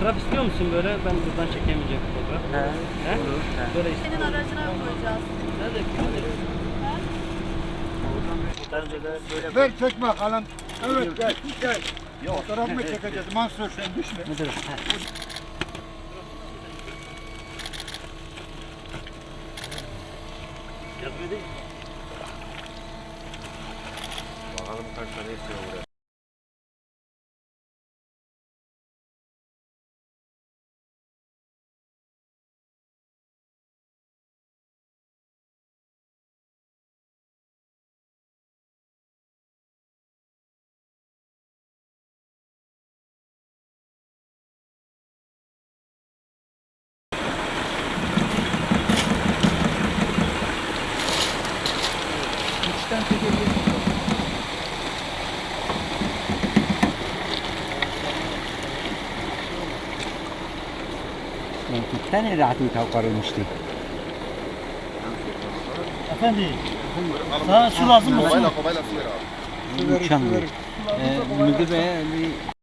Fotoğraf istiyor musun böyle? Ben buradan çekemeyeceğim fotoğraf. He? Olur. Böyle Senin aracına koyacağız. nerede? Ver çekme kalan. Evet gel gel. Ya fotoğraf mı çekeceğiz? Mansur sen düşme. Müdür. Yardım edeyim. Bakalım kaç tane istiyor buraya. İçten çekebilirsin. Tane rahatın kavgarılmıştı. Efendi. Sana su lazım mı? Kobayla su ver abi. Mükemmel. Müdür bey